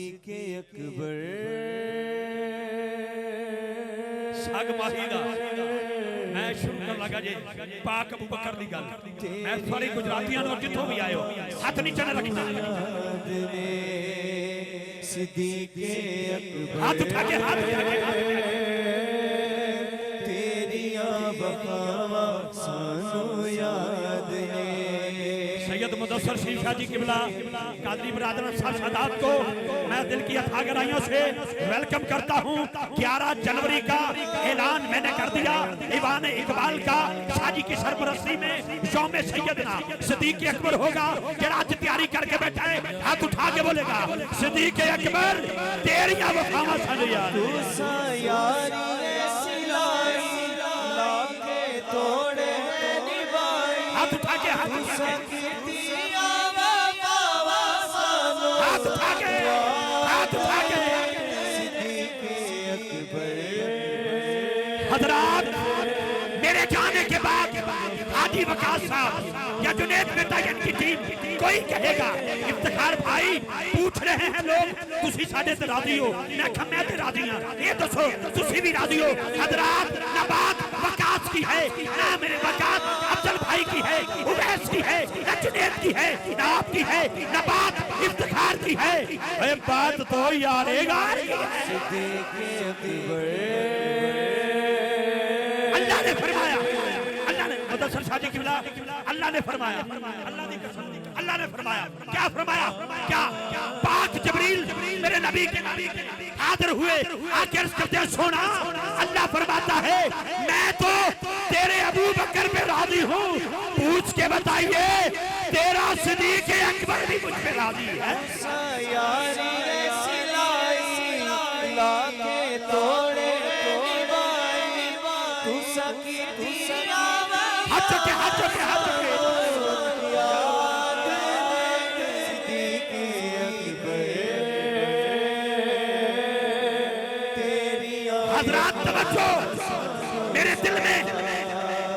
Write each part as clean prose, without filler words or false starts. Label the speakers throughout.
Speaker 1: सिद्दीक़ अकबर
Speaker 2: सग माहीदा मैं शुरू कर लगा जी पाक अबू बकर दी गल मैं सारे गुजरातियां नु जिथों भी आयो हाथ नीचे न रखना
Speaker 1: सिद्दीक़ अकबर
Speaker 2: हाथ उठा के
Speaker 1: तेरियां वफ़ावां सानू याद ने
Speaker 2: सैयद मुदस्सर शीशा जी किबला कादरी बरादरान सादात को मैं दिल की अथाह गहराइयों से वेलकम करता हूं। 11 जनवरी का ऐलान मैंने कर दिया। ईवान इकबाल का शाजी की सरपरस्ती में यौम सैयदना सिद्दीक़ अकबर होगा। जरा आज तैयारी करके बैठा है हाथ उठा के बोलेगा सिद्दीक़ अकबर तेरियां वफ़ावां सानू याद
Speaker 1: तोड़े निभाई
Speaker 2: हाथ उठा के हाथ उठा के हजरात मेरे जाने के बाद हाजी वकास साहब या जुनैद मेहता की टीम कोई कहेगा इफ्तिखार भाई पूछ रहे हैं लोग तुसी साडे ते राजी हो मैं कहा मैं ते राजी हां ये दसो तुसी भी राजी हो। हजरात ना बात वकास की है ना मेरे वकास अफजल भाई की है उवैस की है ना जुनैद की है ना आपकी है ना बात इफ्तिखार की है। अरे बात तो यारेगा अल्लाह ने फरमाया अल्लाह ने मुदस्सर शाजी किबला अल्लाह ने फरमाया अल्लाह ने कसम अल्लाह ने फरमाया क्या फरमाया क्या पाक जिब्रील मेरे नबी के हाजिर हुए आखिर करते सोना अल्लाह फरमाता है मैं तो तेरे अबू बकर पे राजी हूँ पूछ के बताइए तेरा सिद्दीक़ अकबर भी मुझ पे राजी है। हाथ चुके हाथ चुके हाथ चुके हजरात तवज्जो मेरे दिल में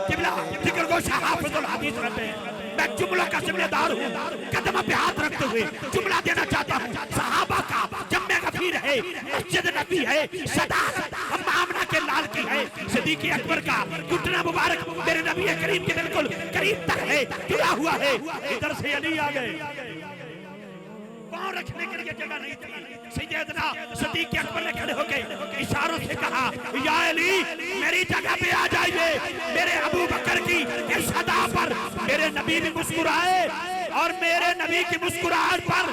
Speaker 2: किबला जिक्र को हाफिजुल हदीस रहते हैं। मैं जुमला का जिम्मेदार हूँ कदम पे हाथ रखते हुए जुमला देना चाहता हूँ। सहाबा का जम्मे गफीर है मस्जिद नबी है सदा आमना के लाल की है सिद्दीक़ अकबर का घुटना मुबारक मेरे नबी करीम के बिल्कुल करीब तक है जुड़ा हुआ है। इधर से अली आ गए पांव रखने के लिए जगह नहीं थी। सैयदना सिद्दीक़ अकबर ने खड़े होकर इशारों से कहा या अली मेरी जगह पे आ जाइए। मेरे अबू बकर की इस अदा पर मेरे नबी भी मुस्कुराए और मेरे नबी की मुस्कुराहट पर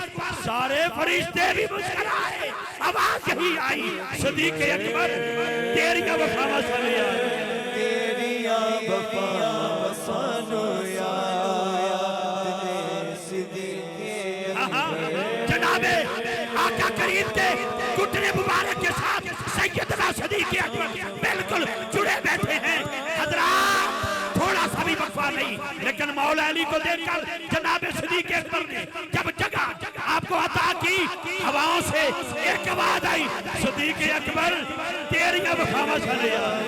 Speaker 2: सारे फरिश्ते भी मुस्कुराए। आवाज यही आई सिद्दीक़ अकबर तेरियां वफ़ावां सानू याद
Speaker 1: तेरियां वफ़ावां सानू याद सिद्दीक़
Speaker 2: जनाबे आका करीम के घुटने मुबारक के साथ सैयदना सिद्दीक़ अकबर बिल्कुल जुड़े बैठे हैं। हजरात थोड़ा सा भी वक्फा नहीं लेकिन मौला अली को देखकर जनाबे सिद्दीक़ अकबर ने जब जगह आपको अता की हवाओं से एक आवाज आई सिद्दीक़ अकबर तेरियां वफ़ावां सानू याद।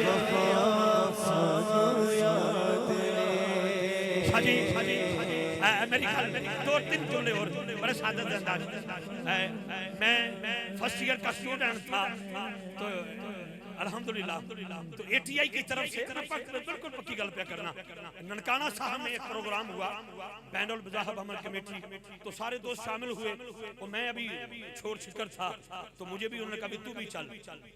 Speaker 2: हाजी हाजी मेरी दो तीन जुमले और बड़े सादे अंदाज मैं फर्स्ट ईयर का स्टूडेंट था तो अल्हम्दुलिल्लाह तो एटीआई की तरफ से बिल्कुल पक्की गल पे करना ननकाना साहब में एक प्रोग्राम हुआ बैनुल मज़ाहिब अमल कमेटी तो सारे दोस्त शामिल हुए और मैं अभी छोड़ छिकर था तो मुझे भी उन्होंने कहा तू भी चल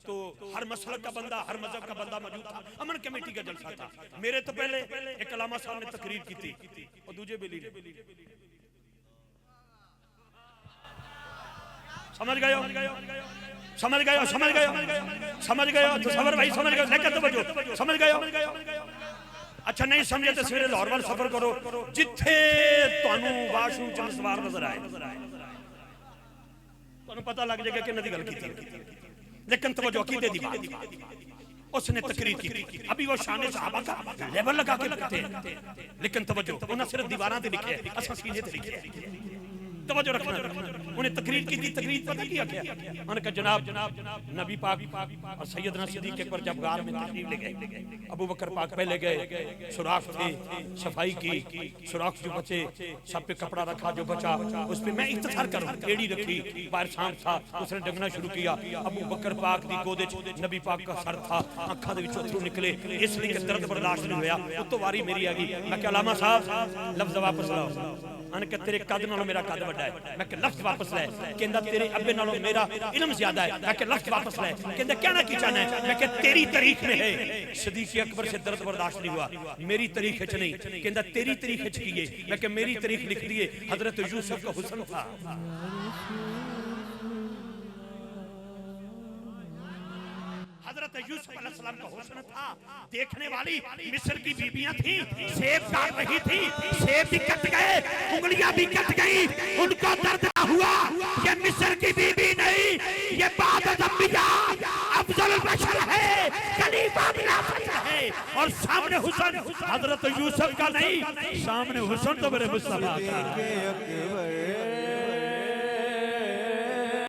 Speaker 2: तो हर मसलक का बंदा हर मजहब का बंदा मौजूद था। अमन कमेटी का जलसा था मेरे तो पहले एक अलामा साहब ने तकरीर की थी और दूजे बेली समझ गए समझ गए समझ गए समझ गए तो सबर भाई समझ गए लेकर तो बजो समझ गए। अच्छा नहीं समझे तो सवेरे लाहौर वाल सफर करो जिथे तुहानू वाशरूम च सवार नजर आए तुहानू पता लग जाएगा कि नदी गल की लेकिन तवज्जो अकीदे दी बात उसने तकरीर की अभी वो शान सहाबा का लेवल लगा के लिखते हैं लेकिन तवज्जो उन्हें सिर्फ दीवारां ते लिखे असां सीने ते लिखे तवज्जो रखना। उन्हें तकरीर की थी, तकरीर पता क्या क्या? उन्होंने कहा जनाब नबी पाक और सैयदना सिद्दीक़ अकबर जब गार में तशरीफ ले गए, अबू बकर पाक पहले गए, सुराख थे, सफाई की, सुराख जो बचे सब पे कपड़ा रखा, जो बचा उस पे मैं इख्तिसार करूं, एड़ी रखी, बाहर सांप था, उसने डंगना शुरू किया। अबू बकर पाक दी गोदे नबी पाक का सर था, अखां दे विचों अथरू निकले, इसलिए कि दर्द बर्दाश्त नहीं होया। उत्तों वारी मेरी आ गई, मैं क्या अलामा साहब लफ्ज़ वापस लाओ। मैंने कहा तेरे कद नालों मेरा कद बड़ा है, मैं कहा लफ्ज़ वापस ले। कहंदा तेरे अब्बे नालों मेरा इल्म ज्यादा है, मैं कहा लफ्ज़ वापस ले। कहंदा कहना की चाहना है? मैं कहा तेरी तारीख में है सिद्दीक़ अकबर से दर्द बर्दाश्त नहीं हुआ, मेरी तारीख हिच नहीं। कहंदा तेरी तारीख हिच की है? मैं कहा मेरी तारीख लिख दी है, हजरत यूसुफ का हुस्न था। हजरत यूसुफ अलैहिस्सलाम का हुस्न था, देखने वाली मिस्र की बीबियां थी, सेब काट रही थी, सेब भी कट गए, उंगलियां भी कट गई, उनको दर्द ना हुआ। ये मिस्र की बीबी नहीं, ये बादत अंबिया अफजल बशर है, खलीफा बिलाफत है। और सामने हुस्न हजरत यूसुफ का नहीं, सामने हुस्न तो मेरे मुस्तफा का।